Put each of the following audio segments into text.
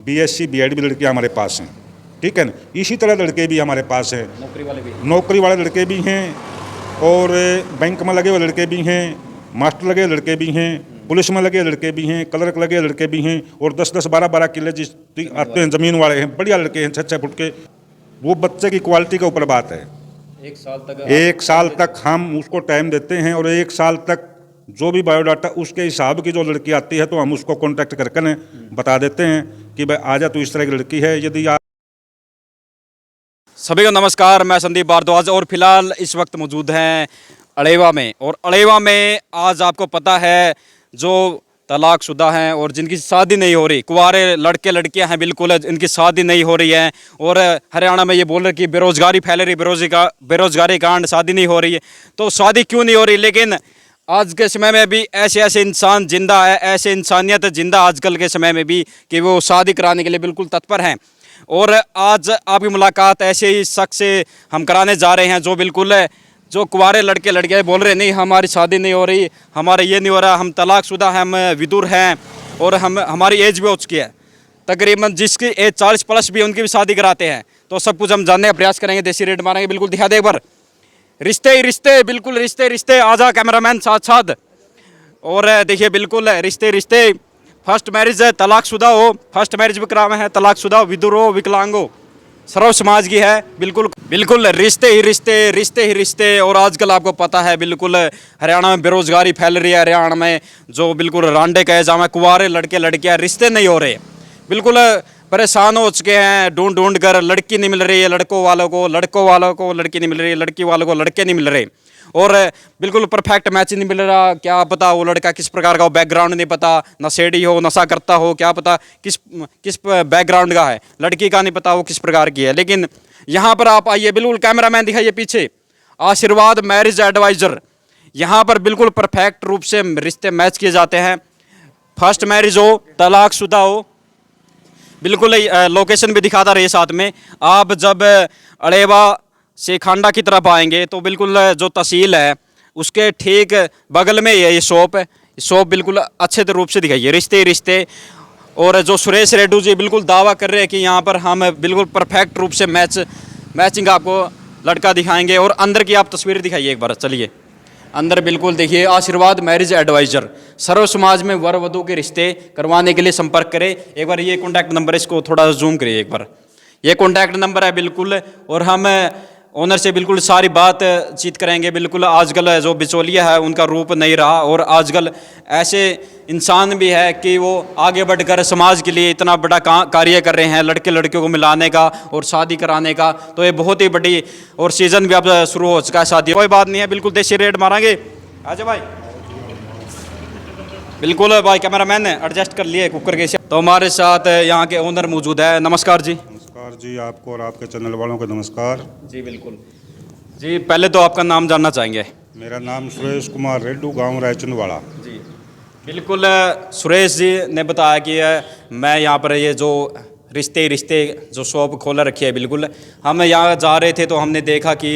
BSc BEd भी लड़के हमारे पास हैं, ठीक है ना। इसी तरह लड़के भी हमारे पास हैं, नौकरी वाले लड़के भी हैं, और बैंक में लगे हुए लड़के भी हैं, मास्टर लगे लड़के भी हैं, पुलिस में लगे लड़के भी हैं, क्लर्क लगे लड़के भी हैं, और 10-10 12-12 किले जिस आते हैं ज़मीन वाले हैं, बढ़िया लड़के हैं 6-6 फुट के। वो बच्चे की क्वालिटी के ऊपर बात है। एक साल तक हम उसको टाइम देते हैं, और 1 साल तक जो भी बायोडाटा उसके हिसाब की जो लड़की आती है तो हम उसको कांटेक्ट करके बता देते हैं कि भाई आजा तू इस तरह की लड़की है। यदि आप सभी को नमस्कार, मैं संदीप भारद्वाज और फिलहाल इस वक्त मौजूद हैं अड़ेवा में। और अड़ेवा में आज आपको पता है जो तलाकशुदा हैं और जिनकी शादी नहीं हो रही, कुंवारे लड़के लड़कियां हैं बिल्कुल, इनकी शादी नहीं हो रही है। और हरियाणा में ये बोल रहे कि बेरोजगारी फैल रही, बेरोजगारी कांड, शादी नहीं हो रही है। तो शादी क्यों नहीं हो रही? लेकिन आज के समय में भी ऐसे ऐसे इंसान जिंदा है, ऐसे इंसानियत जिंदा आजकल के समय में भी कि वो शादी कराने के लिए बिल्कुल तत्पर हैं। और आज आपकी मुलाकात ऐसे ही शख्स से हम कराने जा रहे हैं जो बिल्कुल जो कुंवारे लड़के लड़कियां बोल रहे नहीं हमारी शादी नहीं हो रही, हमारा ये नहीं हो रहा, हम तलाकशुदा हैं, हम विधुर हैं, और हमारी एज भी हो चुकी है तकरीबन, जिसकी एज 40 प्लस भी उनकी भी शादी कराते हैं। तो सब कुछ हम जानने का प्रयास करेंगे, देसी रेट मारेंगे। बिल्कुल दिखा दे एक बार, रिश्ते ही रिश्ते, बिल्कुल रिश्ते रिश्ते। आजा कैमरामैन साथ साथ। और देखिए बिल्कुल रिश्ते रिश्ते। फर्स्ट मैरिज है, तलाकशुदा हो, फर्स्ट मैरिज भी करावे हैं, तलाकशुदा हो, विधुर हो, विकलांग हो, सर्व समाज की है। बिल्कुल बिल्कुल रिश्ते ही रिश्ते, रिश्ते ही रिश्ते। और आजकल आपको पता है बिल्कुल हरियाणा में बेरोजगारी फैल रही है। हरियाणा में जो बिल्कुल रांडे कहे जाए, कुंवारे लड़के लड़कियां, रिश्ते नहीं हो रहे, बिल्कुल परेशान हो चुके हैं। ढूंढ ढूंढ कर लड़की नहीं मिल रही है, लड़कों वालों को लड़की नहीं मिल रही है, लड़की वालों को लड़के नहीं मिल रहे, और बिल्कुल परफेक्ट मैच नहीं मिल रहा। क्या पता वो लड़का किस प्रकार का हो, बैकग्राउंड नहीं पता, नशेड़ी हो, नशा करता हो, क्या पता किस बैकग्राउंड का है, लड़की का नहीं पता वो किस प्रकार की है। लेकिन यहाँ पर आप आइए, बिल्कुल कैमरामैन दिखाइए पीछे, आशीर्वाद मैरिज एडवाइज़र। यहाँ पर बिल्कुल परफेक्ट रूप से रिश्ते मैच किए जाते हैं। फर्स्ट मैरिज हो, तलाकशुदा हो, बिल्कुल लोकेशन भी दिखाता रहिए साथ में। आप जब अड़ेवा से खांडा की तरफ आएंगे तो बिल्कुल जो तहसील है उसके ठीक बगल में ये शॉप है। शॉप बिल्कुल अच्छे रूप से दिखाइए, रिश्ते रिश्ते। और जो सुरेश रेड्डू जी बिल्कुल दावा कर रहे हैं कि यहाँ पर हम बिल्कुल परफेक्ट रूप से मैचिंग आपको लड़का दिखाएंगे। और अंदर की आप तस्वीर दिखाइए एक बार, चलिए अंदर। बिल्कुल देखिए, आशीर्वाद मैरिज एडवाइज़र, सर्व समाज में वर वधू के रिश्ते करवाने के लिए संपर्क करें। एक बार ये कॉन्टैक्ट नंबर है, इसको थोड़ा जूम करिए एक बार, ये कॉन्टैक्ट नंबर है बिल्कुल। और हम ओनर से बिल्कुल सारी बातचीत करेंगे। बिल्कुल आजकल जो बिचौलिया है उनका रूप नहीं रहा, और आजकल ऐसे इंसान भी है कि वो आगे बढ़कर समाज के लिए इतना बड़ा कार्य कर रहे हैं, लड़के लड़कियों को मिलाने का और शादी कराने का। तो ये बहुत ही बड़ी, और सीज़न भी अब शुरू हो चुका है शादी। कोई बात नहीं है, बिल्कुल देसी रेट मारेंगे। आजा भाई, बिल्कुल भाई कैमरामैन ने एडजस्ट कर लिए कुकर के। तो हमारे साथ यहाँ के ओनर मौजूद है। नमस्कार जी। नमस्कार जी, आपको और आपके चैनल वालों को नमस्कार जी। बिल्कुल जी, पहले तो आपका नाम जानना चाहेंगे। मेरा नाम सुरेश कुमार रेड्डू, गांव रायचंदवाड़ा जी। बिल्कुल सुरेश जी ने बताया कि मैं यहाँ पर ये जो रिश्ते रिश्ते जो शॉप खोला रखी है, बिल्कुल हम यहाँ जा रहे थे तो हमने देखा कि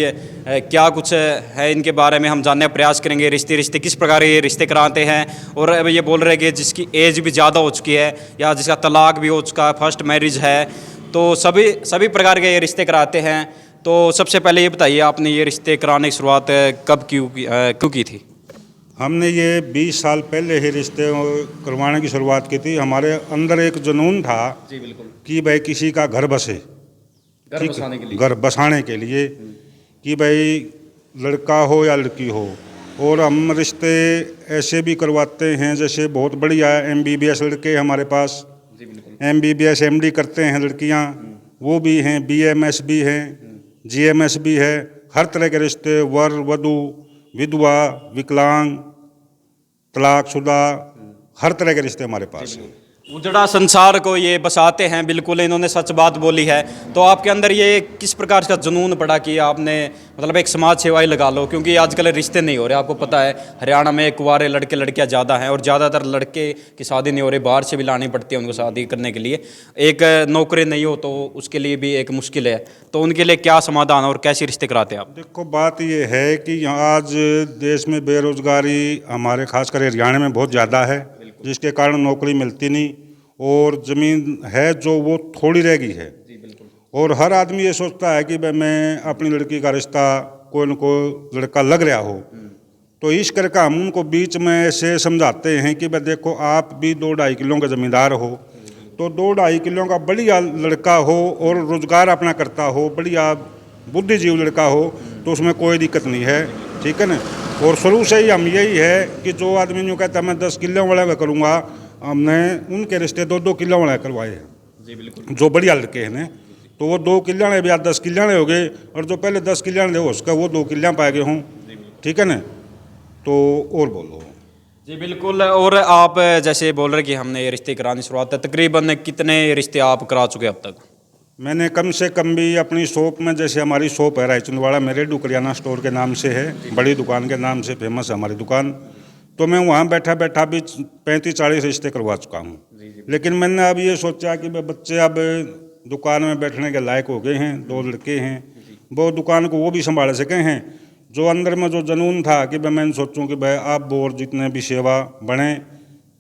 क्या कुछ है इनके बारे में हम जानने का प्रयास करेंगे। रिश्ते रिश्ते किस प्रकार ये रिश्ते कराते हैं। और अब ये बोल रहे हैं कि जिसकी एज भी ज़्यादा हो चुकी है या जिसका तलाक भी हो चुका है, फर्स्ट मैरिज है, तो सभी प्रकार के ये रिश्ते कराते हैं। तो सबसे पहले ये बताइए, आपने ये रिश्ते कराने की शुरुआत कब क्यों की थी? हमने ये 20 साल पहले ही रिश्ते करवाने की शुरुआत की थी। हमारे अंदर एक जुनून था जी बिल्कुल कि भाई किसी का घर बसे, घर बसाने के लिए, घर बसाने के लिए कि भाई लड़का हो या लड़की हो। और हम रिश्ते ऐसे भी करवाते हैं जैसे बहुत बढ़िया MBBS लड़के हमारे पास, जी बिल्कुल, MBBS MD करते हैं लड़कियां, वो भी हैं, BMS भी हैं, GMS भी है। हर तरह के रिश्ते, वर वधू, विधवा, विकलांग, तलाकशुदा, हर तरह के रिश्ते हमारे पास हैं। उजड़ा संसार को ये बसाते हैं, बिल्कुल इन्होंने सच बात बोली है। तो आपके अंदर ये किस प्रकार का जुनून पड़ा कि आपने मतलब एक समाज सेवा ही लगा लो? क्योंकि आजकल रिश्ते नहीं हो रहे, आपको पता है हरियाणा में कुंवारे लड़के लड़कियां ज़्यादा हैं, और ज़्यादातर लड़के की शादी नहीं हो रही, बाहर से भी लानी पड़ती है उनको शादी करने के लिए। एक नौकरी नहीं हो तो उसके लिए भी एक मुश्किल है। तो उनके लिए क्या समाधान और कैसे रिश्ते कराते हैं आप? देखो, बात ये है कि आज देश में बेरोजगारी हमारे खासकर हरियाणा में बहुत ज़्यादा है, जिसके कारण नौकरी मिलती नहीं। और ज़मीन है जो वो थोड़ी रह गई है। जी बिल्कुल। और हर आदमी ये सोचता है कि भाई मैं अपनी लड़की का रिश्ता कोई न कोई लड़का लग रहा हो, तो इस करके हम उनको बीच में ऐसे समझाते हैं कि भाई देखो आप भी 2-2.5 किलो के ज़मींदार हो, तो 2-2.5 किलो का बढ़िया लड़का हो और रोज़गार अपना करता हो, बढ़िया बुद्धिजीव लड़का हो, तो उसमें कोई दिक्कत नहीं है, ठीक है ना। और शुरू से ही हम यही है कि जो आदमी यूँ कहता है मैं 10 किलो वाला का करूँगा, हमने उनके रिश्ते 2-2 किलो वाला करवाए हैं। जी बिल्कुल। जो बढ़िया लड़के हैं ना, तो वो 2 किल्याने भी आज 10 किल्याने हो गए, और जो पहले 10 किल्याने थे उसका वो 2 किल्या पा गए हों, ठीक है ना। तो और बोलो। जी बिल्कुल। और आप जैसे बोल रहे कि हमने ये रिश्ते कराने की शुरुआत है, तकरीबन कितने रिश्ते आप करा चुके अब तक? मैंने कम से कम भी अपनी शॉप में, जैसे हमारी शॉप है रायचंदवाड़ा में, रेडू करियाना स्टोर के नाम से है, बड़ी दुकान के नाम से फेमस है हमारी दुकान, तो मैं वहाँ बैठा बैठा भी 35-40 रिश्ते करवा चुका हूँ। लेकिन मैंने अब ये सोचा कि भाई बच्चे अब दुकान में बैठने के लायक हो गए हैं, 2 लड़के हैं, वो दुकान को वो भी संभाल सके हैं। जो अंदर में जो जुनून था कि भाई मैं सोचूं कि भाई आप और जितने भी सेवा बने,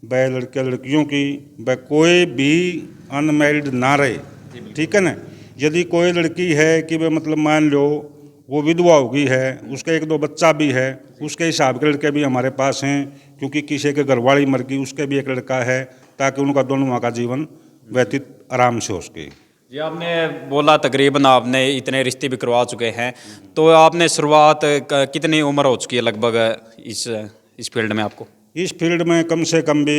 भाई लड़के लड़कियों की, भाई कोई भी अनमैरिड ना रहे, ठीक है ना। यदि कोई लड़की है कि भाई मतलब मान लो वो विधवा हो गई है, उसका 1-2 बच्चा भी है, उसके हिसाब के लड़के भी हमारे पास हैं, क्योंकि किसी के घरवाली मर गई उसके भी एक लड़का है, ताकि उनका दोनों का जीवन व्यतीत आराम से हो सके। जी आपने बोला तकरीबन आपने इतने रिश्ते भी करवा चुके हैं, तो आपने शुरुआत कितनी उम्र हो चुकी है लगभग इस फील्ड में आपको? इस फील्ड में कम से कम भी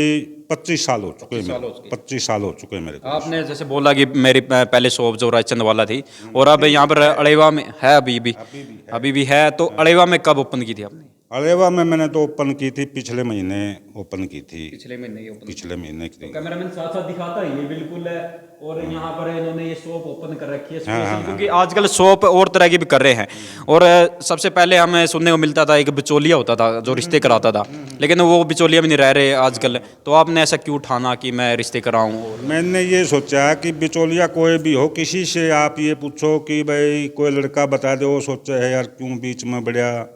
25 साल हो चुके हैं। 25 साल हो चुके हैं मेरे को। आपने जैसे बोला कि मेरी पहले शॉप जो रायचंद वाला थी, और अब यहाँ पर अड़ेवा में है, अभी भी है। तो अड़ेवा में कब ओपन की थी आपने? अरेवा में मैंने तो ओपन की थी, पिछले महीने ओपन की थी। पिछले महीने ओपन। पिछले महीने की थी। कैमरामैन साथ साथ दिखाता ही है बिल्कुल है। और यहाँ पर इन्होंने ये शॉप ओपन कर रखी है हाँ, स्पेशल, क्योंकि आजकल शॉप और तरह की भी कर रहे हैं। और सबसे पहले हमें सुनने को मिलता था एक बिचौलिया होता था जो रिश्ते कराता था, लेकिन वो बिचौलिया भी नहीं रह रहे आजकल। तो आपने ऐसा क्यों ठाना कि मैं रिश्ते कराऊँ? मैंने ये सोचा कि बिचौलिया कोई भी हो, किसी से आप ये पूछो कि भाई कोई लड़का बता दे, वो सोचे है यार क्यों बीच में बढ़िया,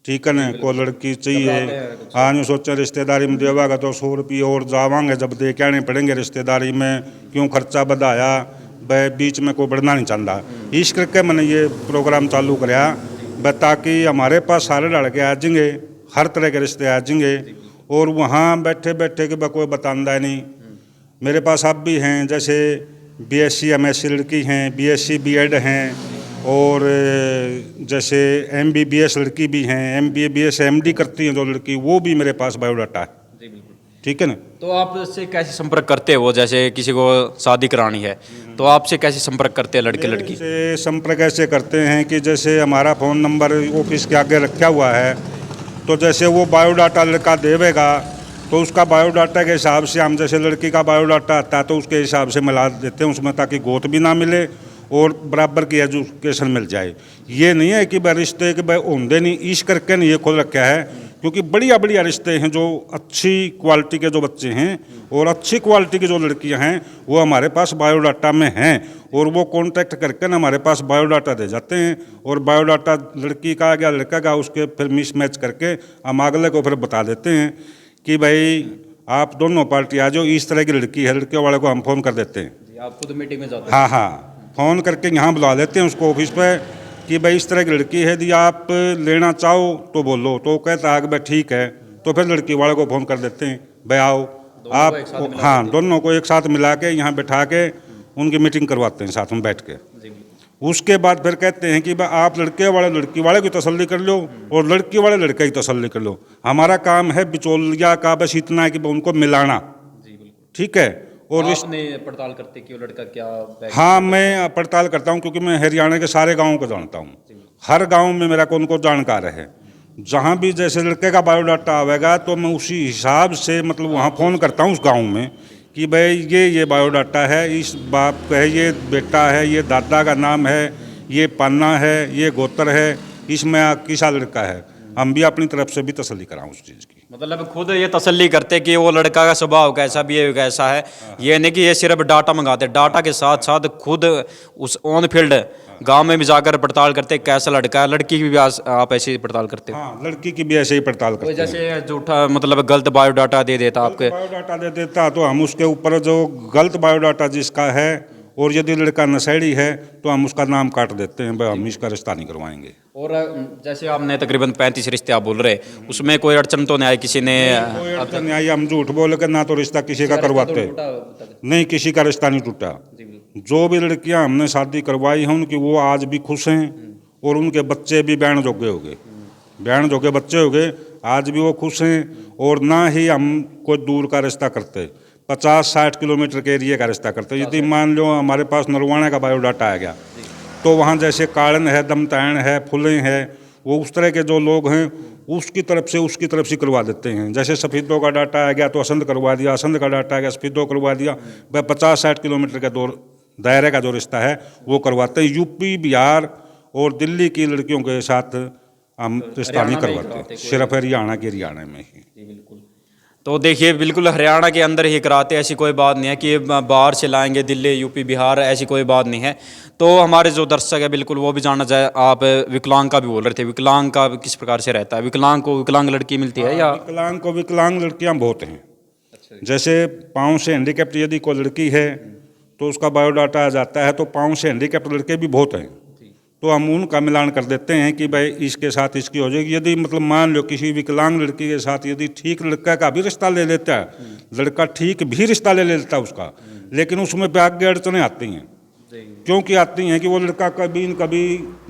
ठीक है ना, कोई लड़की चाहिए। हाँ नहीं सोचे रिश्तेदारी में देवागा तो 100 रुपये और जावांगे, जब दे के आने पड़ेंगे रिश्तेदारी में, क्यों खर्चा बढ़ाया, भाई बीच में कोई बढ़ना नहीं चाहता। इस करके मैंने ये प्रोग्राम चालू कराया, ताकि हमारे पास सारे लड़के आ जाएंगे, हर तरह के रिश्ते आ जाएंगे, और वहाँ बैठे बैठे कि कोई बतांदा नहीं। मेरे पास अब भी हैं, जैसे BSc MSc लड़की हैं, BSc BEd हैं, और जैसे MBBS लड़की भी हैं, MBA BS MD करती हैं जो लड़की, वो भी मेरे पास बायोडाटा है। जी बिल्कुल। ठीक है ना। तो आपसे कैसे संपर्क करते हो? जैसे किसी को शादी करानी है तो आपसे कैसे संपर्क करते हैं लड़के लड़की? से संपर्क ऐसे करते हैं कि जैसे हमारा फ़ोन नंबर ऑफिस के आगे रखा हुआ है, तो जैसे वो बायोडाटा लड़का देवेगा तो उसका बायोडाटा के हिसाब से हम, जैसे लड़की का बायोडाटा आता है तो उसके हिसाब से मिला देते हैं उसमें, ताकि गोत भी ना मिले और बराबर की एजुकेशन मिल जाए। ये नहीं है कि भाई रिश्ते के भाई होंदे नहीं, इस करके नहीं ये खोल रखा है, क्योंकि बढ़िया बढ़िया रिश्ते हैं, जो अच्छी क्वालिटी के जो बच्चे हैं और अच्छी क्वालिटी की जो लड़कियां हैं वो हमारे पास बायोडाटा में हैं, और वो कांटेक्ट करके ना हमारे पास बायोडाटा दे जाते हैं, और बायोडाटा लड़की का या लड़का का उसके फिर मिसमैच करके हम अगले को फिर बता देते हैं कि भाई आप दोनों पार्टी आ जाओ, इस तरह की लड़की है, लड़के वाले को हम फ़ोन कर देते हैं। आप खुद मीटिंग में जाते हैं? हाँ हाँ, फ़ोन करके यहाँ बुला लेते हैं उसको ऑफिस पे कि भाई इस तरह की लड़की है, यदि आप लेना चाहो तो बोलो, तो कहता है कि भाई ठीक है, तो फिर लड़की वाले को फ़ोन कर देते हैं, भाई आओ आप। हाँ, दोनों को एक साथ मिला के यहाँ बैठा के उनकी मीटिंग करवाते हैं साथ में बैठ के। उसके बाद फिर कहते हैं कि भाई आप लड़के वाले लड़की वाले की तसल्ली कर लो और लड़की वाले लड़के की तसल्ली कर लो। हमारा काम है बिचौलिया का बस इतना है कि उनको मिलाना, ठीक है। और आपने पड़ताल करते कि वो लड़का क्या? हाँ, मैं पड़ताल करता हूँ, क्योंकि मैं हरियाणा के सारे गाँव को जानता हूँ, हर गाँव में मेरा को उनको जानकार है। जहाँ भी जैसे लड़के का बायोडाटा आवेगा तो मैं उसी हिसाब से मतलब वहाँ फ़ोन करता हूँ उस गाँव में कि भाई ये बायोडाटा है, इस बाप का है, ये बेटा है, ये दादा का नाम है, ये पन्ना है, ये गोत्र है, इसमें किसा लड़का है। हम भी अपनी तरफ से भी तसल्ली कराऊँ उस चीज़ की। मतलब खुद ये तसल्ली करते कि वो लड़का का स्वभाव कैसा भी है कैसा है, ये नहीं कि ये सिर्फ डाटा मंगाते, डाटा के साथ साथ खुद उस ऑन फील्ड गांव में भी जाकर पड़ताल करते कैसा लड़का है। लड़की की भी आप ऐसे ही पड़ताल करते हो? हाँ, लड़की की भी ऐसे ही पड़ताल कोई करते हैं। जैसे झूठा मतलब गलत बायोडाटा दे देता आपके? बायोडाटा दे देता तो हम उसके ऊपर जो गलत बायोडाटा जिसका है, और यदि लड़का नशेड़ी है तो हम उसका नाम काट देते हैं, भाई हम इसका रिश्ता नहीं करवाएंगे। और जैसे आपने तकरीबन 35 रिश्ते आप बोल रहे, उसमें कोई अड़चन तो नहीं आई किसी ने? कोई अड़चन नहीं आई, हम झूठ बोल के ना तो रिश्ता किसी का करवाते, नहीं किसी का रिश्ता नहीं टूटा। जो भी लड़कियां हमने शादी करवाई हैं उनकी वो आज भी खुश हैं, और उनके बच्चे भी बहन जोगे हो गए, बहन जोगे बच्चे हो गए, आज भी वो खुश हैं। और ना ही हम कोई दूर का रिश्ता करते, 50-60 किलोमीटर के एरिया का रिश्ता करते। यदि मान लो हमारे पास नरवाना का बायोडाटा आ गया तो वहाँ जैसे काड़न है, दमतायन है, फुलें है, वो उस तरह के जो लोग हैं उसकी तरफ से करवा देते हैं। जैसे सफ़ीदों का डाटा आ गया तो असंध करवा दिया, असंध का डाटा आ गया सफ़ीदों करवा दिया। वह 50-60 किलोमीटर के दायरे का जो रिश्ता है वो करवाते हैं। यूपी, बिहार और दिल्ली की लड़कियों के साथ हम रिश्ता नहीं करवाते, सिर्फ हरियाणा में ही। बिल्कुल। तो देखिए बिल्कुल हरियाणा के अंदर ही कराते, ऐसी कोई बात नहीं है कि बाहर से लाएंगे दिल्ली, यूपी, बिहार, ऐसी कोई बात नहीं है। तो हमारे जो दर्शक है बिल्कुल वो भी जानना चाहे, आप विकलांग का भी बोल रहे थे, विकलांग का किस प्रकार से रहता है? विकलांग को विकलांग लड़की मिलती है या? विकलांग लड़कियां बहुत हैं। जैसे पाँव से हैंडीकैप्ट यदि कोई लड़की है तो उसका बायोडाटा आ जाता है, तो पाँव से हैंडीकैप्ट लड़के भी बहुत हैं, तो हम उनका मिलान कर देते हैं कि भाई इसके साथ इसकी हो जाएगी। यदि मतलब मान लो किसी विकलांग लड़की के साथ यदि ठीक लड़का का भी रिश्ता ले लेता है, लड़का ठीक भी रिश्ता ले लेता है उसका, लेकिन उसमें आगे अड़चने आती हैं। क्योंकि आती हैं कि वो लड़का कभी न कभी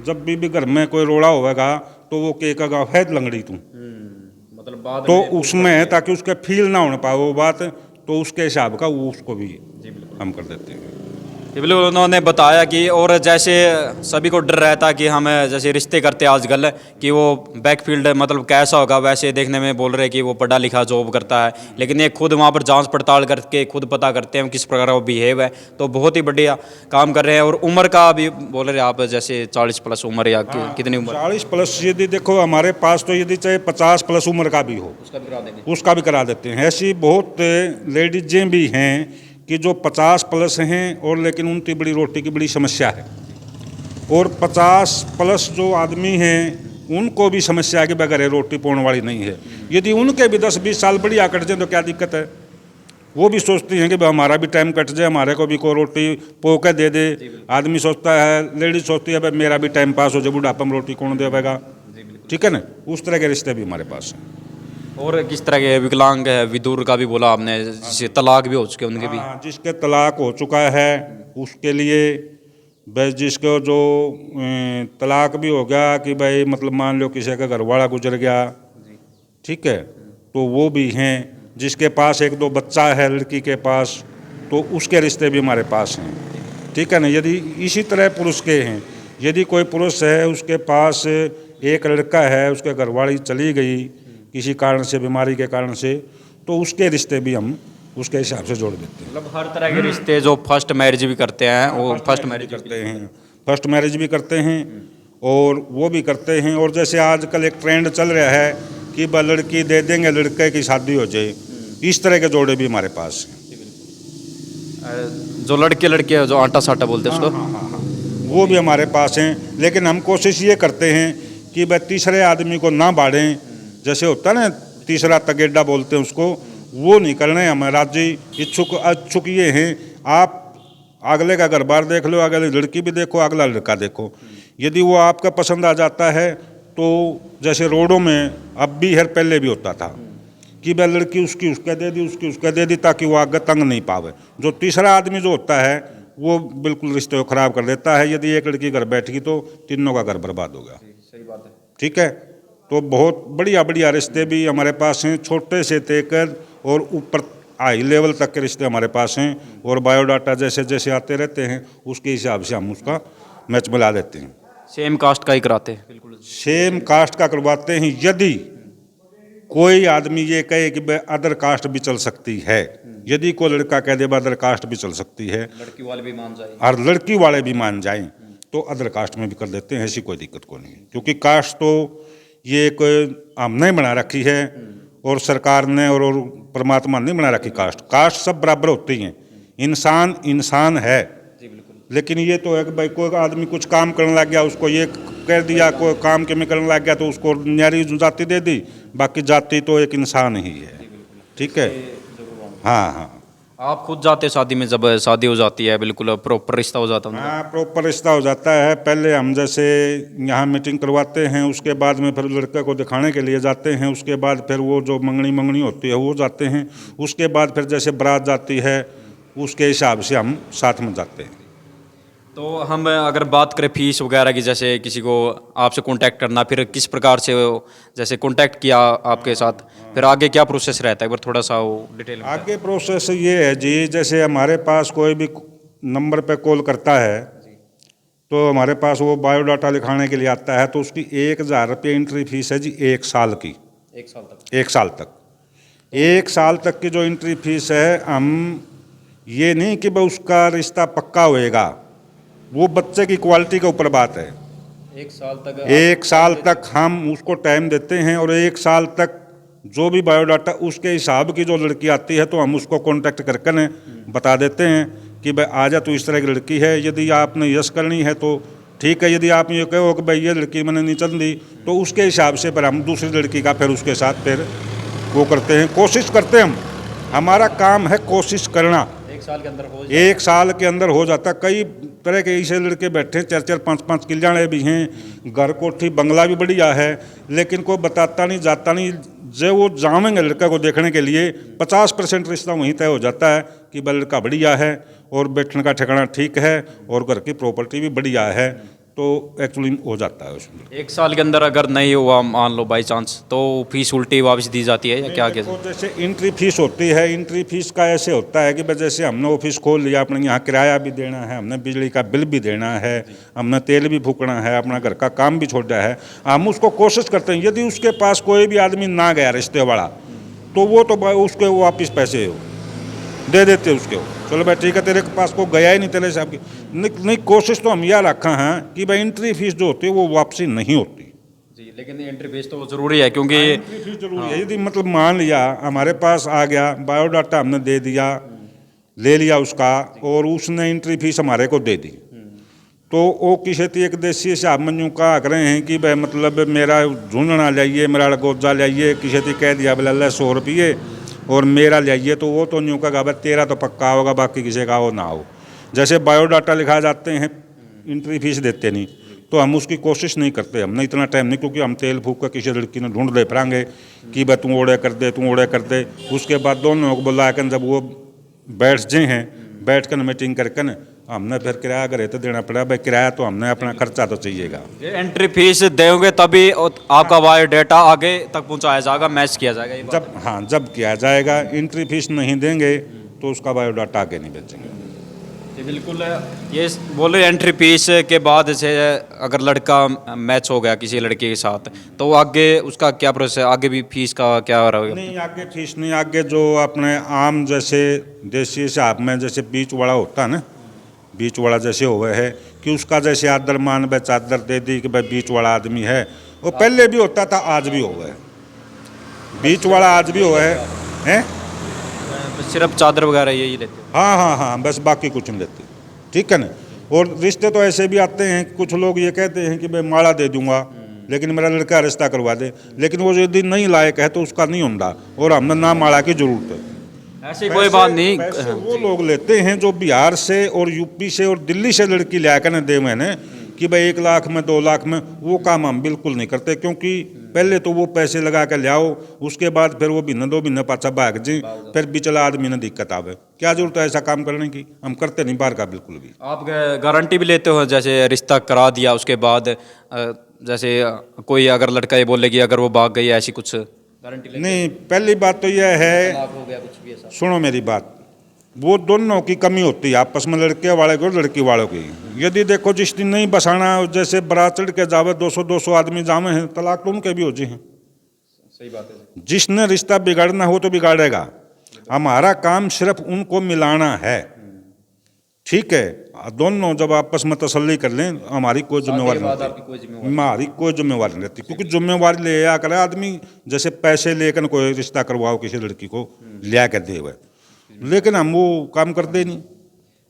जब भी घर में कोई रोड़ा होगा तो वो कहेगा फैद लंगड़ी तू, मतलब बाद तो उसमें ताकि उसके फील ना होने पाए वो बात, तो उसके हिसाब का वो उसको भी हम कर देते हैं। बिल्कुल उन्होंने बताया कि और जैसे सभी को डर रहता कि हम जैसे रिश्ते करते आजकल कि वो बैकफील्ड मतलब कैसा होगा, वैसे देखने में बोल रहे कि वो पढ़ा लिखा जॉब करता है, लेकिन ये खुद वहाँ पर जांच पड़ताल करके खुद पता करते हैं किस प्रकार वो बिहेव है। तो बहुत ही बढ़िया काम कर रहे हैं। और उम्र का भी बोल रहे आप जैसे 40+ उम्र या कितनी उम्र? 40+ यदि देखो हमारे पास तो यदि चाहे 50+ उम्र का भी हो उसका भी करा देते हैं। ऐसी बहुत लेडीजें भी हैं कि जो 50+ हैं और लेकिन उनकी बड़ी रोटी की बड़ी समस्या है, और 50+ जो आदमी हैं उनको भी समस्या है कि बगैर रोटी पोने वाली नहीं है। यदि उनके भी 10-20 साल बढ़िया कट जाए तो क्या दिक्कत है? वो भी सोचती हैं कि भाई हमारा भी टाइम कट जाए, हमारे को भी कोई रोटी पो के दे दे। आदमी सोचता है, लेडीज सोचती है भाई मेरा भी टाइम पास हो जाए, बुढ़ापा में रोटी कौन देगा, ठीक है ना। उस तरह के रिश्ते भी हमारे पास हैं। और किस तरह के विकलांग है? विदुर का भी बोला आपने, जिससे तलाक भी हो चुके उनके भी? जिसके तलाक हो चुका है उसके लिए, बस जिसको जो तलाक भी हो गया कि भाई मतलब मान लो किसी का घरवाला गुजर गया, ठीक है, तो वो भी हैं। जिसके पास 1-2 बच्चा है लड़की के पास, तो उसके रिश्ते भी हमारे पास हैं, ठीक है ना। यदि इसी तरह पुरुष के हैं, यदि कोई पुरुष है उसके पास एक लड़का है, उसके घरवाली चली गई किसी कारण से, बीमारी के कारण से, तो उसके रिश्ते भी हम उसके हिसाब से जोड़ देते हैं। मतलब हर तरह के रिश्ते जो फर्स्ट मैरिज भी करते हैं वो फर्स्ट मैरिज करते हैं, फर्स्ट मैरिज भी करते हैं और वो भी करते हैं। और जैसे आजकल एक ट्रेंड चल रहा है कि वह लड़की दे देंगे लड़के की शादी हो जाए, इस तरह के जोड़े भी हमारे पास हैं। जो लड़के जो आटा साटा बोलते हैं उसको, वो भी हमारे पास हैं। लेकिन हम कोशिश ये करते हैं कि वह तीसरे आदमी को ना बाढ़ें। जैसे होता है ना तीसरा तगेडा बोलते हैं उसको, वो नहीं करने हम राज्य इच्छुक ये हैं। आप अगले का घर बार देख लो, अगले लड़की भी देखो, अगला लड़का देखो। यदि वो आपका पसंद आ जाता है तो जैसे रोडों में अब भी है, पहले भी होता था कि वह लड़की उसकी उसके दे दी, उसकी उसके दे दी, ताकि वो आगे तंग नहीं पावे। जो तीसरा आदमी जो होता है वो बिल्कुल रिश्ते को खराब कर देता है। यदि एक लड़की घर बैठ गई तो तीनों का घर बर्बाद हो गया। सही बात है, ठीक है। तो बहुत बढ़िया बढ़िया रिश्ते भी हमारे पास हैं, छोटे से लेकर और ऊपर हाई लेवल तक के रिश्ते हमारे पास हैं। और बायोडाटा जैसे जैसे आते रहते हैं उसके हिसाब से हम उसका मैच मिला देते हैं। सेम कास्ट का ही कराते हैं? बिल्कुल सेम कास्ट का करवाते हैं। यदि कोई आदमी ये कहे कि भाई अदर कास्ट भी चल सकती है, यदि कोई लड़का कह दे अदर कास्ट भी चल सकती है, लड़की वाले भी मान जाए और लड़की वाले भी मान जाएं, तो अदर कास्ट में भी कर देते हैं। ऐसी कोई दिक्कत को नहीं, क्योंकि कास्ट तो ये कोई हमने बना रखी है और सरकार ने और परमात्मा ने बना रखी कास्ट। कास्ट सब बराबर होती हैं, इंसान इंसान है। लेकिन ये तो है कि भाई कोई आदमी कुछ काम करने लग गया, उसको ये कह दिया, कोई काम के में करने लग गया तो उसको न्यारी जाति दे दी। बाकी जाति तो एक इंसान ही है, ठीक है। हाँ हाँ आप खुद जाते शादी में, जब शादी हो जाती है बिल्कुल प्रॉपर रिश्ता हो जाता है उनका? हाँ, प्रॉपर रिश्ता हो जाता है। पहले हम जैसे यहाँ मीटिंग करवाते हैं, उसके बाद में फिर लड़के को दिखाने के लिए जाते हैं, उसके बाद फिर वो जो मंगनी होती है वो जाते हैं, उसके बाद फिर जैसे बारात जाती है उसके हिसाब से हम साथ में जाते हैं। तो हम अगर बात करें फीस वगैरह की, जैसे किसी को आपसे कांटेक्ट करना, फिर किस प्रकार से जैसे कांटेक्ट किया आपके साथ, फिर आगे क्या प्रोसेस रहता है, एक बार थोड़ा सा वो डिटेल में आगे प्रोसेस ये है जी, जैसे हमारे पास कोई भी नंबर पे कॉल करता है तो हमारे पास वो बायोडाटा लिखाने के लिए आता है, तो उसकी 1,000 रुपये एंट्री फीस है जी, 1 साल की। 1 साल तक? 1 साल तक, 1 साल तक की जो एंट्री फीस है। हम ये नहीं कि भाई उसका रिश्ता पक्का होएगा, वो बच्चे की क्वालिटी के ऊपर बात है। 1 साल तक? 1 साल तक हम उसको टाइम देते हैं, और 1 साल तक जो भी बायोडाटा उसके हिसाब की जो लड़की आती है तो हम उसको कांटेक्ट करके न बता देते हैं कि भाई आजा तू इस तरह की लड़की है। यदि आपने यस करनी है तो ठीक है, यदि आप ये कहो कि भाई ये लड़की मैंने नहीं चल दी, तो उसके हिसाब से फिर हम दूसरी लड़की का फिर उसके साथ फिर वो करते हैं, कोशिश करते हैं। हम हमारा काम है कोशिश करना। 1 साल के अंदर हो 1 साल के अंदर हो जाता। कई तरह के ऐसे लड़के बैठे, 4-4, 5-5 किल्याणे भी हैं, घर कोठी बंगला भी बढ़िया है, लेकिन कोई बताता नहीं जाता नहीं। जो वो जावेंगे लड़का को देखने के लिए 50% रिश्ता वहीं तय हो जाता है कि भाई लड़का बढ़िया है और बैठने का ठिकाना ठीक है और घर की प्रॉपर्टी भी बढ़िया है, तो एक्चुअली हो जाता है उसमें। 1 साल के अंदर अगर नहीं हुआ मान लो बाई चांस, तो फीस उल्टी वापस दी जाती है या क्या? देखो, जैसे एंट्री फीस होती है, एंट्री फीस का ऐसे होता है कि भाई जैसे हमने ऑफिस खोल लिया, अपने यहाँ किराया भी देना है, हमने बिजली का बिल भी देना है, हमने तेल भी फूकना है, अपना घर का काम भी छोड़ा है, हम उसको कोशिश करते हैं। यदि उसके पास कोई भी आदमी ना गया रिश्ते वाला, तो वो तो उसके वापस पैसे दे देते उसके। चलो भाई ठीक है, तेरे के पास को गया ही नहीं तेरे हिसाब की नहीं। कोशिश तो हम यह रखा है कि भाई एंट्री फीस जो होती है वो वापसी नहीं होती जी, लेकिन एंट्री फीस तो जरूरी है क्योंकि एंट्री फीस जरूरी है। यदि मतलब मान लिया हमारे पास आ गया, बायोडाटा हमने दे दिया, ले लिया उसका, और उसने एंट्री फीस हमारे को दे दी, तो वो किसी एक देसी हिसाब में यूँ कहा कर रहे हैं कि भाई मतलब मेरा झूंझना लाइए, मेरा गोजा लाइए, किसी कह दिया बोला 100 रुपये और मेरा लाइए, तो वो तो यूँ कहा भाई तेरा तो पक्का होगा, बाकी किसी का हो ना हो। जैसे बायोडाटा लिखा जाते हैं, एंट्री फीस देते नहीं, तो हम उसकी कोशिश नहीं करते। हमने इतना टाइम नहीं, क्योंकि हम तेल फूक कर किसी लड़की ने ढूंढ ले फिरांगे कि भाई तू ओढ़े कर दे, तू ओढ़े कर दे। उसके बाद दोनों को बुला कर जब वो बैठ जाए हैं, बैठ कर मीटिंग करके न हमने फिर किराया करे तो देना पड़ा। भाई किराया तो हमने अपना खर्चा तो चाहिएगा। एंट्री फीस दोगे तभी आपका बायोडाटा आगे तक पहुंचाया जाएगा, मैच किया जाएगा। ये बात जब हाँ जब किया जाएगा, एंट्री फीस नहीं देंगे तो उसका बायोडाटा आगे नहीं भेजेंगे। जी बिल्कुल। ये बोले एंट्री फीस के बाद से अगर लड़का मैच हो गया किसी लड़के के साथ, तो आगे उसका क्या प्रोसेस है? आगे भी फीस का क्या रहेगा? नहीं, आगे फीस नहीं। आगे जो अपने आम जैसे देसी हिसाब में जैसे बीच वाला होता है ना, बीच वाला जैसे हुआ है कि उसका जैसे आदर मान भाई चादर दे दी कि भाई बीच वाला आदमी है, वो पहले भी होता था, आज भी हुआ है। बीच वाला आज भी हुआ है। सिर्फ चादर वगैरह यही देते हैं? हाँ हाँ हाँ, बस बाकी कुछ नहीं देते, ठीक है ना। और रिश्ते तो ऐसे भी आते हैं, कुछ लोग ये कहते हैं कि भाई माला दे दूंगा लेकिन मेरा लड़का रिश्ता करवा दे, लेकिन वो यदि नहीं लायक है तो उसका नहीं होता, और हमने ना माला की जरूरत है। ऐसी कोई बात नहीं। पैसे वो लोग लेते हैं जो बिहार से और यूपी से और दिल्ली से लड़की ले आकर दे मैंने कि भाई 1 लाख में 2 लाख में, वो काम हम बिल्कुल नहीं करते। क्योंकि पहले तो वो पैसे लगा कर ले आओ, उसके बाद फिर वो महीने 2 महीने पाछा भाग जी, फिर बिचला आदमी ने दिक्कत आवे। क्या जरूरत है ऐसा काम करने की? हम करते नहीं बाहर का बिल्कुल भी। आप गारंटी भी लेते हो? जैसे रिश्ता करा दिया उसके बाद जैसे कोई अगर लड़का ये बोले कि अगर वो भाग गई, ऐसी कुछ गारंटी लेते नहीं, पहली बात तो यह है, हो गया कुछ भी ऐसा? सुनो मेरी बात, वो दोनों की कमी होती है आपस में, लड़के वाले की और लड़की वालों की। यदि देखो जिस दिन नहीं बसाना, जैसे बारात चढ़ के जावे 200 आदमी जावे हैं, तलाक तो उनके भी हो जी हैं। सही बात है। जिसने रिश्ता बिगाड़ना हो तो बिगाड़ेगा। हमारा काम सिर्फ उनको मिलाना है, ठीक है, दोनों जब आपस में तसल्ली कर लें, हमारी कोई जिम्मेवारी नहीं रहती, हमारी कोई जिम्मेवारी नहीं रहती, क्योंकि जिम्मेवारी ले आ करे आदमी, जैसे पैसे लेकर कोई रिश्ता करवाओ किसी लड़की को लिया कर दे हुए, लेकिन हम वो काम करते ही नहीं।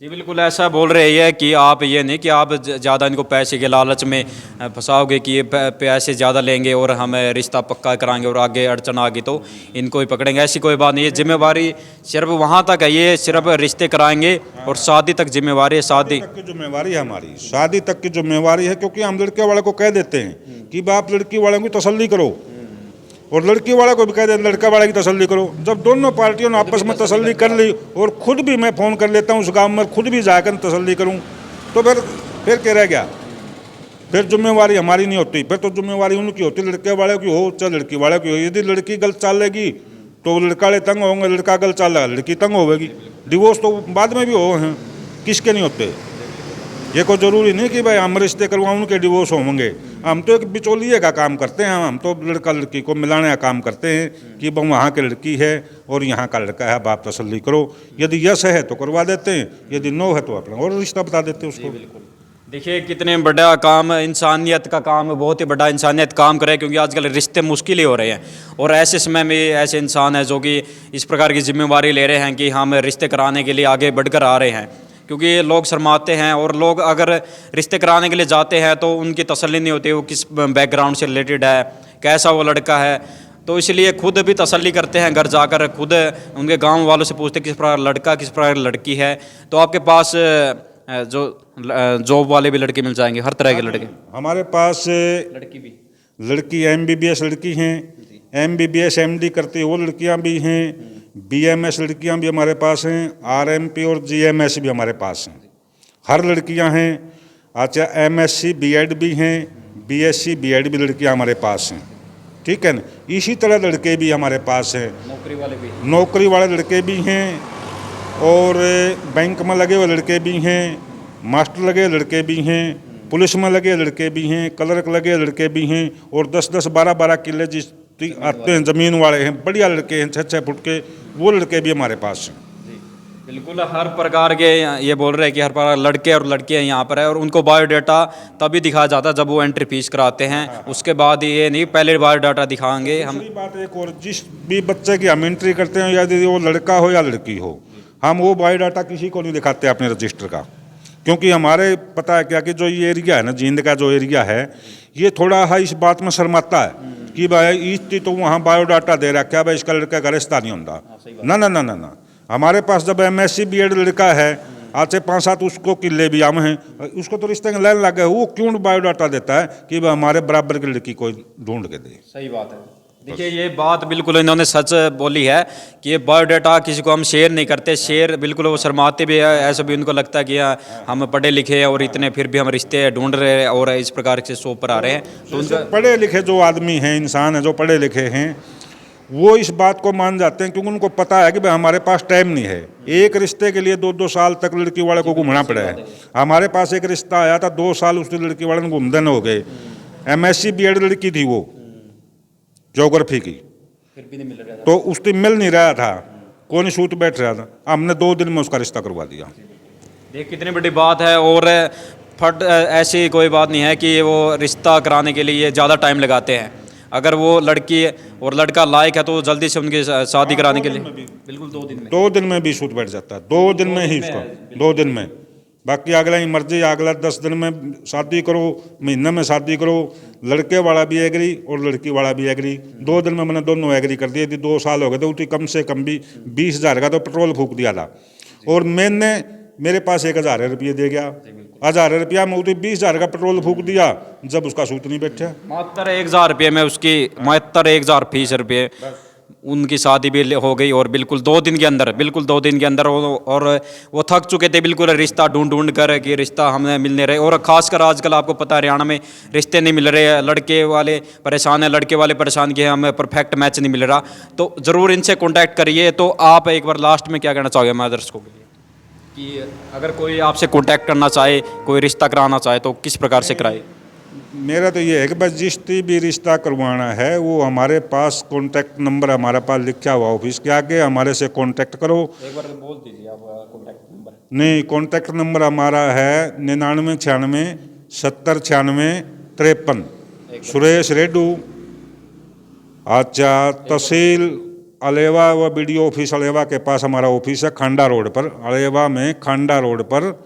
जी बिल्कुल ऐसा बोल रहे हैं कि आप ये नहीं कि आप ज़्यादा इनको पैसे के लालच में फंसाओगे कि ये पैसे ज़्यादा लेंगे और हम रिश्ता पक्का कराएंगे और आगे अड़चन आ गई तो इनको ही पकड़ेंगे, ऐसी कोई बात नहीं है। जिम्मेवारी सिर्फ वहाँ तक है, ये सिर्फ रिश्ते कराएंगे और शादी तक जिम्मेवारी है। शादी तक की जिम्मेवारी है हमारी, शादी तक की जिम्मेवारी है, क्योंकि हम लड़के वाले को कह देते हैं कि आप लड़की वालों की तसल्ली करो, और लड़की वाले को भी कह देते लड़का वाले की तसल्ली करो। जब दोनों पार्टियों ने आपस में तसल्ली कर ली, और खुद भी मैं फ़ोन कर लेता हूँ उस गांव में, खुद भी जाकर तसल्ली करूँ, तो फिर क्या रह गया? फिर जिम्मेवारी हमारी नहीं होती, फिर तो जिम्मेवारी उनकी होती, लड़के वाले की हो चाहे लड़की वाले की हो। यदि लड़की गलत चाल लेगी तो लड़का वाले तंग होंगे, लड़का गलत चाल लेगा लड़की तंग होगी। डिवोर्स तो बाद में भी हो हैं, किसके नहीं होते? ये कोई ज़रूरी नहीं कि भाई हम रिश्ते करवाऊँ उनके डिवोर्स होंगे। हम तो एक बिचौलिए का काम करते हैं, हम तो लड़का लड़की को मिलाने का काम करते हैं कि वहाँ की लड़की है और यहाँ का लड़का है, बाप तसल्ली करो। यदि यस है तो करवा देते हैं, यदि नो है तो अपना और रिश्ता बता देते हैं उसको। देखिए कितने बड़ा काम, इंसानियत का काम, बहुत ही बड़ा इंसानियत काम करे, क्योंकि आजकल रिश्ते मुश्किल ही हो रहे हैं। और ऐसे समय में ऐसे इंसान है जो कि इस प्रकार की जिम्मेवारी ले रहे हैं कि हम रिश्ते कराने के लिए आगे बढ़कर आ रहे हैं, क्योंकि लोग शर्माते हैं। और लोग अगर रिश्ते कराने के लिए जाते हैं तो उनकी तसल्ली नहीं होती, वो किस बैकग्राउंड से रिलेटेड है, कैसा वो लड़का है। तो इसलिए खुद भी तसल्ली करते हैं, घर जाकर खुद उनके गांव वालों से पूछते किस प्रकार लड़का किस प्रकार लड़की है। तो आपके पास जो जॉब वाले भी लड़के मिल जाएंगे, हर तरह के लड़के हमारे पास। लड़की भी, लड़की MBBS लड़की हैं, MBBS MD करती वो लड़कियां भी हैं, BMS लड़कियां भी हमारे पास हैं, RMP और GMS भी हमारे पास हैं, हर लड़कियां हैं। अच्छा, MSc B.Ed भी हैं, BSc B.Ed भी लड़कियां हमारे पास हैं, ठीक है ना। इसी तरह लड़के भी हमारे पास हैं, नौकरी वाले भी, नौकरी वाले लड़के भी हैं, और बैंक में लगे हुए लड़के भी हैं, मास्टर लगे लड़के भी हैं, पुलिस में लगे लड़के भी हैं, क्लर्क लगे लड़के भी हैं, और 10-10, 12-12 किले जिस आते हैं ज़मीन वाले हैं, बढ़िया लड़के हैं, 6-6 फुट के, वो लड़के भी हमारे पास हैं। बिल्कुल हर प्रकार के, ये बोल रहे हैं कि हर प्रकार लड़के और लड़कियां यहाँ पर है, और उनको बायोडाटा तभी दिखाया जाता है जब वो एंट्री फीस कराते हैं। उसके बाद ये नहीं, पहले बायोडाटा दिखाएंगे हम। बात एक और, जिस भी बच्चे की हम एंट्री करते हैं, यदि वो लड़का हो या लड़की हो, हम वो बायोडाटा किसी को नहीं दिखाते अपने रजिस्टर का, क्योंकि हमारे पता है क्या कि जो ये एरिया है ना, जींद का जो एरिया है, ये थोड़ा है इस बात में शर्माता है कि भाई इसकी तो वहाँ बायोडाटा दे रहा, क्या भाई इसका लड़का का रिश्ता नहीं होता। ना ना ना ना ना, हमारे पास जब MSc B.Ed लड़का है, आज से 5-7 उसको किले भी आम हैं, उसको तो रिश्ते में लाइन लग गए, वो क्यों बायोडाटा देता है कि भाई हमारे बराबर की लड़की कोई ढूंढ के दे। सही बात है। देखिए ये बात बिल्कुल इन्होंने सच बोली है कि ये बायोडाटा किसी को हम शेयर नहीं करते, शेयर बिल्कुल वो शर्माते भी है। ऐसा भी उनको लगता है कि हम पढ़े लिखे हैं और इतने फिर भी हम रिश्ते ढूंढ रहे हैं और इस प्रकार से शो पर आ रहे हैं। तो उनका पढ़े लिखे जो आदमी हैं, इंसान हैं जो पढ़े लिखे हैं, वो इस बात को मान जाते हैं, क्योंकि उनको पता है कि भाई हमारे पास टाइम नहीं है। एक रिश्ते के लिए 2-2 साल तक लड़की वाले को घूमना पड़ा है। हमारे पास एक रिश्ता आया था, 2 साल उसकी लड़की वाले घूमदन हो गए। MSc B.Ed लड़की थी वो, ज्योग्राफी की, फिर भी नहीं मिल रहा था, तो उसकी मिल नहीं रहा था, कौन सूत बैठ रहा था। हमने 2 दिन में उसका रिश्ता करवा दिया। देख कितनी बड़ी बात है। और फट ऐसी कोई बात नहीं है कि वो रिश्ता कराने के लिए ज़्यादा टाइम लगाते हैं। अगर वो लड़की और लड़का लायक है तो जल्दी से उनकी शादी कराने के लिए बिल्कुल 2 दिन में, 2 दिन में भी सूत बैठ जाता है, 2 दिन में ही उसका, 2 दिन में। बाकी अगला ही मर्जी, अगला 10 दिन में शादी करो, महीने में शादी करो, लड़के वाला भी एग्री और लड़की वाला भी एग्री। 2 दिन में मैंने दोनों एग्री कर दिए थी। 2 साल हो गए थे, उसकी कम से कम भी 20,000 का तो पेट्रोल फूक दिया था, और मैंने मेरे पास 1,000 रुपये दे गया, 1,000 रुपया में उसने 20,000 का पेट्रोल फूक दिया, जब उसका सूत नहीं बैठा। मात्र 1,000 रुपये में उसकी, मात्र 1,000 फीस रुपये, उनकी शादी भी हो गई। और बिल्कुल 2 दिन के अंदर, बिल्कुल 2 दिन के अंदर और वो थक चुके थे बिल्कुल रिश्ता ढूंढ कर कि रिश्ता हमें मिलने रहे। और ख़ासकर आजकल आपको पता है हरियाणा में रिश्ते नहीं मिल रहे, लड़के वाले परेशान हैं, लड़के वाले परेशान कि हमें परफेक्ट मैच नहीं मिल रहा। तो ज़रूर इनसे कॉन्टैक्ट करिए। तो आप एक बार लास्ट में क्या कहना चाहोगे हमारे दर्शकों के लिए कि अगर कोई आपसे कॉन्टैक्ट करना चाहे, कोई रिश्ता कराना चाहे तो किस प्रकार से कराए? मेरा तो ये है कि बस जिसकी भी रिश्ता करवाना है वो हमारे पास कॉन्टैक्ट नंबर हमारे पास लिखा हुआ ऑफिस के आगे, हमारे से कॉन्टैक्ट करो। एक बार बोल दीजिए आप कॉन्टैक्ट नंबर। नहीं, कॉन्टैक्ट नंबर हमारा है 9996709653। सुरेश रेड्डू। अच्छा, तहसील अलेवा व BDO ऑफिस अलेवा के पास हमारा ऑफिस है, खांडा रोड पर। अलेवा में खांडा रोड पर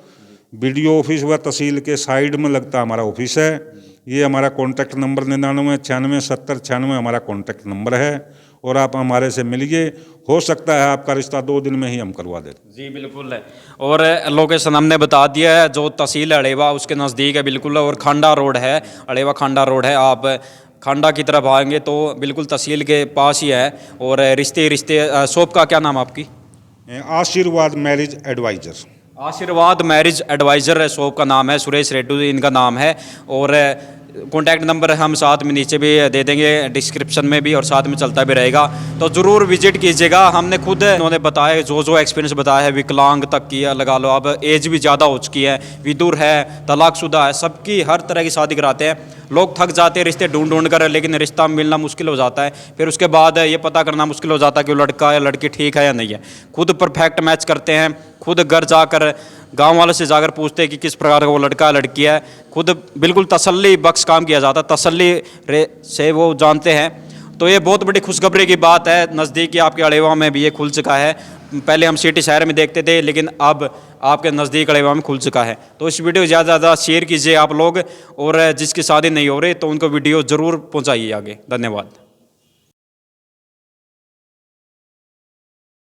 BDO ऑफिस व तहसील के साइड में लगता हमारा ऑफिस है। ये हमारा कॉन्टैक्ट नंबर 99967096 हमारा कॉन्टैक्ट नंबर है, और आप हमारे से मिलिए। हो सकता है आपका रिश्ता 2 दिन में ही हम करवा दें। जी बिल्कुल है। और लोकेशन हमने बता दिया है, जो तहसील अड़ेवा उसके नज़दीक है बिल्कुल, और खांडा रोड है, अड़ेवा खांडा रोड है। आप खांडा की तरफ आएंगे तो बिल्कुल तहसील के पास ही है। और रिश्ते शॉप का क्या नाम है आपकी? आशीर्वाद मैरिज एडवाइज़र। आशीर्वाद मैरिज एडवाइज़र शॉप का नाम है, सुरेश रेड्डू इनका नाम है। और कॉन्टैक्ट नंबर हम साथ में नीचे भी दे देंगे, डिस्क्रिप्शन में भी, और साथ में चलता भी रहेगा, तो ज़रूर विजिट कीजिएगा। हमने खुद उन्होंने बताया जो एक्सपीरियंस बताया है, विकलांग तक की लगा लो, अब एज भी ज़्यादा हो चुकी है, विदुर है, तलाकशुदा है, सबकी हर तरह की शादी कराते हैं। लोग थक जाते हैं रिश्ते ढूंढ कर, लेकिन रिश्ता मिलना मुश्किल हो जाता है। फिर उसके बाद ये पता करना मुश्किल हो जाता है कि वो लड़का या लड़की ठीक है या नहीं है। खुद परफेक्ट मैच करते हैं, खुद घर जाकर गांव वालों से जाकर पूछते हैं कि किस प्रकार का वो लड़का लड़की है। खुद बिल्कुल तसल्ली बख्श काम किया जाता है, तसल्ली से वो जानते हैं। तो ये बहुत बड़ी खुशखबरी की बात है। नज़दीकी आपके अड़ेवा में भी ये खुल चुका है। पहले हम सिटी शहर में देखते थे, लेकिन अब आपके नज़दीक अड़ेवा में खुल चुका है। तो इस वीडियो ज़्यादा से ज़्यादा शेयर कीजिए आप लोग, और जिसकी शादी नहीं हो रही तो उनको वीडियो ज़रूर पहुँचाइए आगे। धन्यवाद।